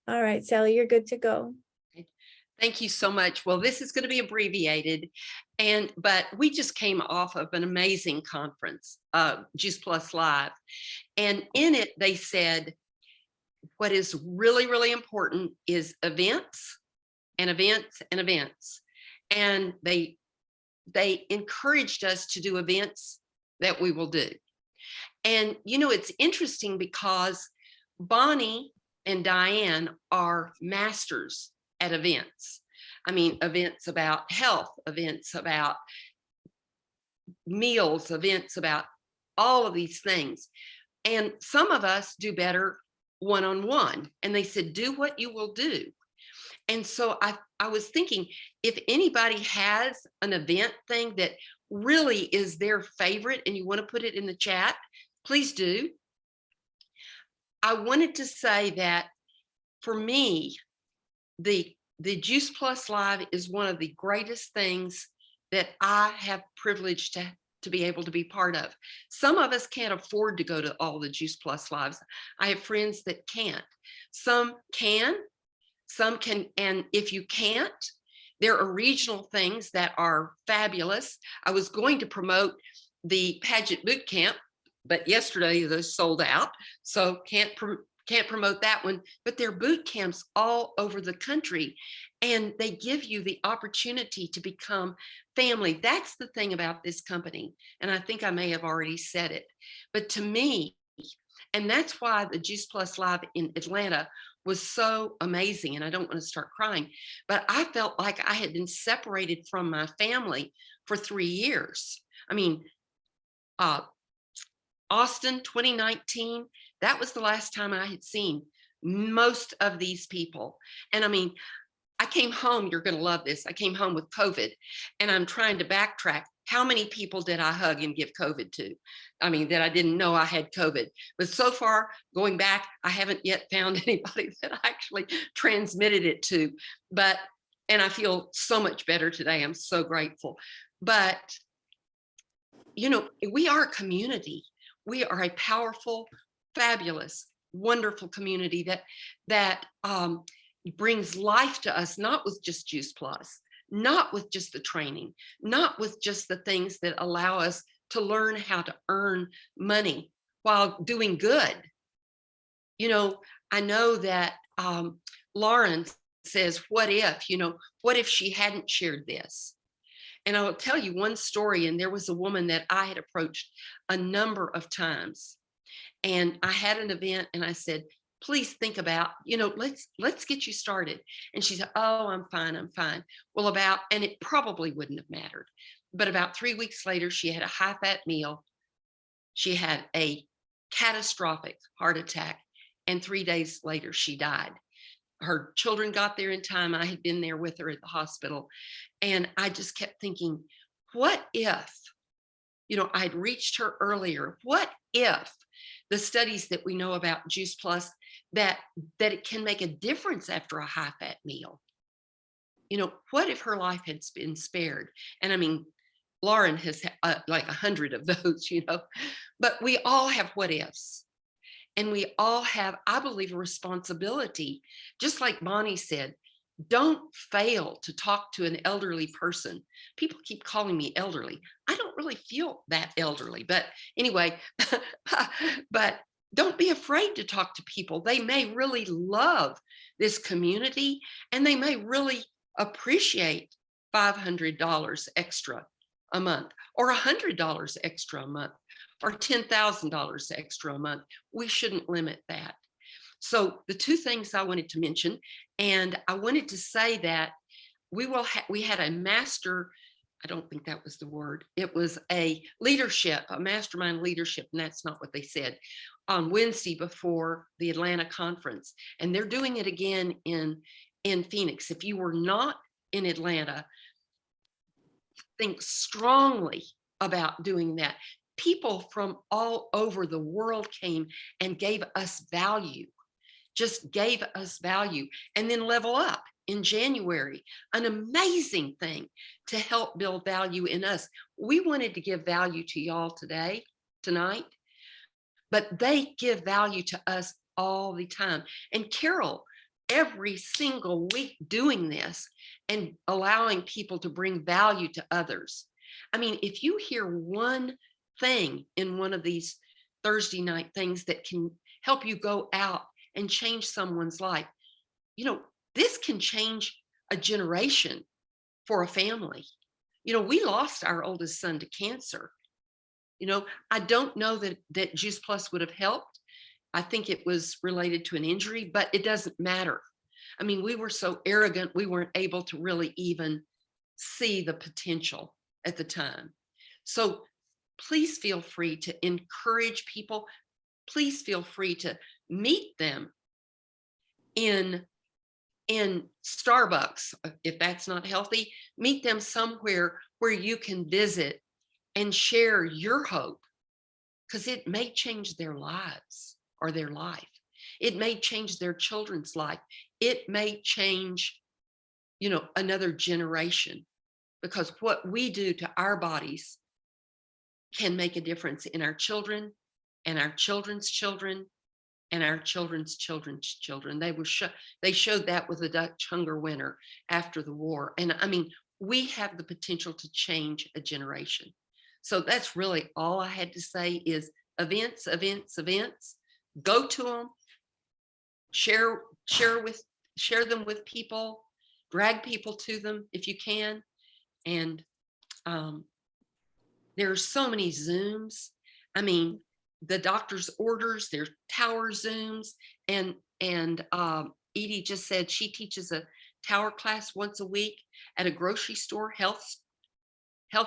All right, Sally, you're good to go. Thank you so much. Well, this is going to be abbreviated, but we just came off of an amazing conference, Juice Plus Live, and in it they said what is really, really important is events and events and events, and they encouraged us to do events that we will do. And it's interesting because Bonnie and Diane are masters at events. I mean, events about health, events about meals, events about all of these things. And some of us do better one-on-one. And they said, do what you will do. And so I was thinking, if anybody has an event thing that really is their favorite and you want to put it in the chat, please do. I wanted to say that for me, the Juice Plus Live is one of the greatest things that I have privileged to be able to be part of. Some of us can't afford to go to all the Juice Plus Lives. I have friends that can't. Some can, and if you can't, there are regional things that are fabulous. I was going to promote the pageant boot camp, but yesterday they sold out, so can't promote that one. But there are boot camps all over the country, and they give you the opportunity to become family. That's the thing about this company, and I think I may have already said it, but to me, and that's why the Juice Plus Live in Atlanta was so amazing. And I don't want to start crying, but I felt like I had been separated from my family for 3 years. I mean, uh, Austin 2019, that was the last time I had seen most of these people. And I mean, I came home, you're going to love this. I came home with COVID, and I'm trying to backtrack. How many people did I hug and give COVID to? I mean, that I didn't know I had COVID. But so far, going back, I haven't yet found anybody that I actually transmitted it to. And I feel so much better today. I'm so grateful. But, we are a community. We are a powerful, fabulous, wonderful community that brings life to us, not with just Juice Plus, not with just the training, not with just the things that allow us to learn how to earn money while doing good. I know that Lauren says, what if she hadn't shared this? And I will tell you one story. And there was a woman that I had approached a number of times. And I had an event and I said, please think about, let's get you started. And she said, oh, I'm fine. Well, and it probably wouldn't have mattered. But about 3 weeks later, she had a high fat meal. She had a catastrophic heart attack. And 3 days later, she died. Her children got there in time. I had been there with her at the hospital. And I just kept thinking, what if, I had reached her earlier? What if the studies that we know about Juice Plus, that it can make a difference after a high fat meal? What if her life had been spared? And I mean, Lauren has like 100 of those, but we all have what ifs. And we all have, I believe, a responsibility. Just like Bonnie said, don't fail to talk to an elderly person. People keep calling me elderly. I don't really feel that elderly, but anyway, but don't be afraid to talk to people. They may really love this community, and they may really appreciate $500 extra a month, or $100 extra a month, or $10,000 extra a month. We shouldn't limit that. So the two things I wanted to mention, and I wanted to say that we had a master, I don't think that was the word. It was a mastermind leadership, and that's not what they said, on Wednesday before the Atlanta conference. And they're doing it again in Phoenix. If you were not in Atlanta, think strongly about doing that. People from all over the world came and gave us value, just gave us value. And then Level Up in January, an amazing thing to help build value in us. We wanted to give value to y'all tonight, but they give value to us all the time. And Carol, every single week doing this and allowing people to bring value to others. I mean, if you hear one thing in one of these Thursday night things that can help you go out and change someone's life, you know, this can change a generation for a family. You know, we lost our oldest son to cancer. You know, I don't know that Juice Plus would have helped. I think it was related to an injury, but it doesn't matter. I mean, we were so arrogant, we weren't able to really even see the potential at the time. So please feel free to encourage people. Please feel free to meet them in Starbucks. If that's not healthy, meet them somewhere where you can visit and share your hope, because it may change their lives or their life. It may change their children's life. It may change, you know, another generation, because what we do to our bodies can make a difference in our children and our children's children and our children's children's children. They showed that with the Dutch hunger winter after the war. And I mean, we have the potential to change a generation. So that's really all I had to say is events, events, events. Go to them, share them with people, drag people to them if you can. And there are so many Zooms. I mean, the doctor's orders, there's tower Zooms, and Edie just said she teaches a tower class once a week at a grocery store, health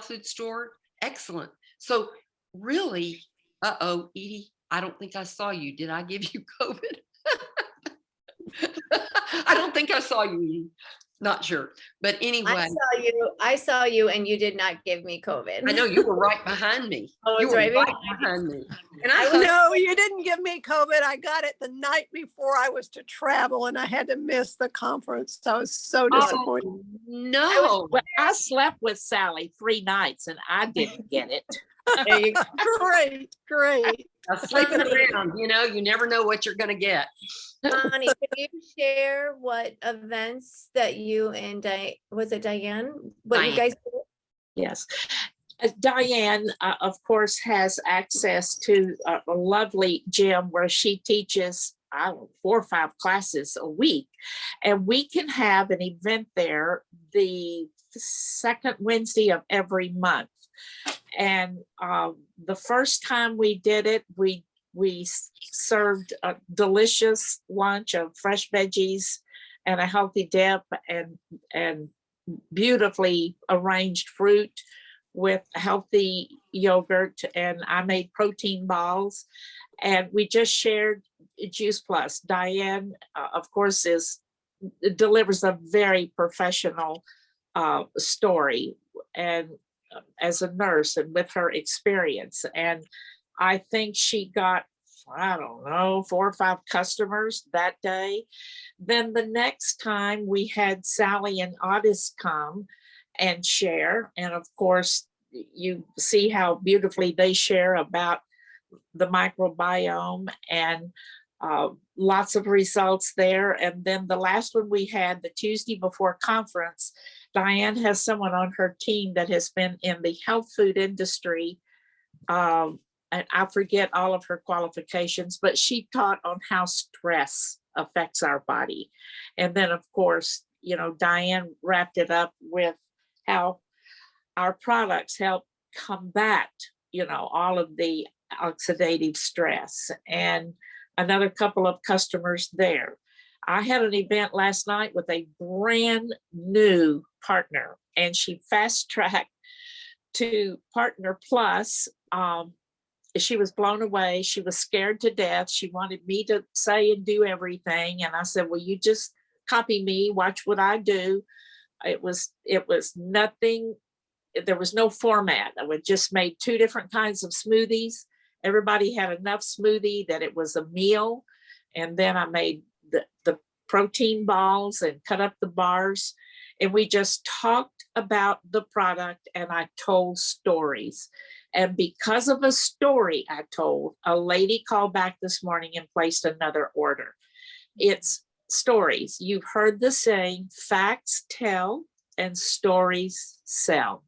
food store. Excellent. So really, Edie, I don't think I saw you. Did I give you COVID? I don't think I saw you, Edie. Not sure. But anyway. I saw you and you did not give me COVID. I know you were right behind me. Oh, you were right behind me. And No, you didn't give me COVID. I got it the night before I was to travel and I had to miss the conference. So I was so disappointed. Oh, no. Well, I slept with Sally 3 nights and I didn't get it. There you go. Great. Sleeping around, you know, you never know what you're going to get. Connie, can you share what events that you and was it Diane? What Diane. you guys did? Yes. Diane, of course, has access to a lovely gym where she teaches, I don't know, 4 or 5 classes a week. And we can have an event there the second Wednesday of every month. And the first time we did it, we served a delicious lunch of fresh veggies and a healthy dip and beautifully arranged fruit with healthy yogurt. And I made protein balls and we just shared Juice Plus. Diane, of course, delivers a very professional story and as a nurse and with her experience. And I think she got, I don't know, 4 or 5 customers that day. Then the next time we had Sally and Otis come and share. And of course, you see how beautifully they share about the microbiome and lots of results there. And then the last one we had the Tuesday before conference, Diane has someone on her team that has been in the health food industry. And I forget all of her qualifications, but she taught on how stress affects our body. And then of course, you know, Diane wrapped it up with how our products help combat, you know, all of the oxidative stress. And another couple of customers there. I had an event last night with a brand new partner and she fast tracked to Partner Plus. She was blown away. She was scared to death. She wanted me to say and do everything. And I said, well, you just copy me, watch what I do. It was nothing. There was no format. I would just made 2 different kinds of smoothies. Everybody had enough smoothie that it was a meal. And then I made the protein balls and cut up the bars. And we just talked about the product and I told stories. And because of a story I told, a lady called back this morning and placed another order. It's stories. You've heard the saying, facts tell and stories sell.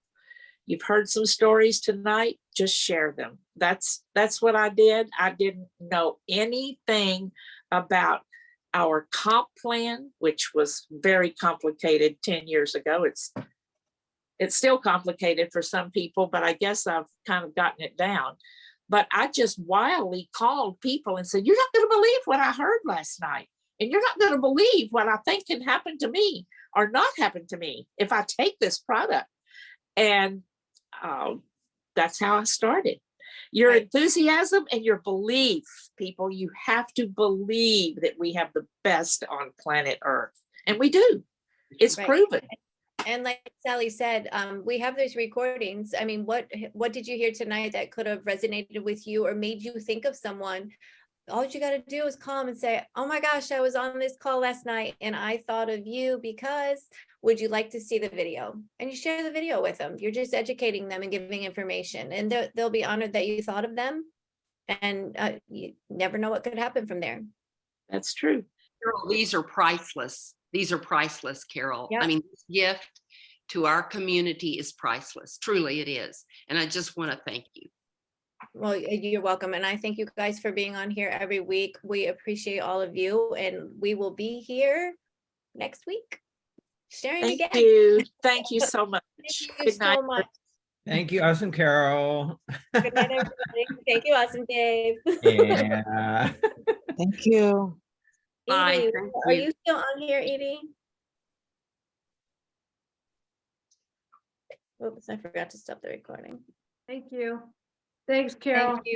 You've heard some stories tonight, just share them. That's what I did. I didn't know anything about our comp plan, which was very complicated 10 years ago. It's still complicated for some people, but I guess I've kind of gotten it down. But I just wildly called people and said, you're not going to believe what I heard last night. And you're not going to believe what I think can happen to me or not happen to me if I take this product. And that's how I started. Your Right. enthusiasm and your belief, people, you have to believe that we have the best on planet Earth. And we do. It's Right. proven. And like Sally said, we have those recordings. I mean, what did you hear tonight that could have resonated with you or made you think of someone? All you got to do is call them and say, oh my gosh, I was on this call last night and I thought of you because would you like to see the video? And you share the video with them. You're just educating them and giving information, and they'll be honored that you thought of them. And you never know what could happen from there. That's true. Carol, these are priceless. These are priceless, Carol. Yeah. I mean, this gift to our community is priceless. Truly it is. And I just want to thank you. Well, you're welcome. And I thank you guys for being on here every week. We appreciate all of you, and we will be here next week sharing Thank again. you. Thank you so much. Thank you Good night. so much. Thank you, Awesome Carol. Good night, everybody. Thank you, Awesome Dave. Yeah. Thank you. Bye. Edie, Thank are you. you still on here, Edie? Oops, I forgot to stop the recording. Thank you. Thanks, Carol. Thank you.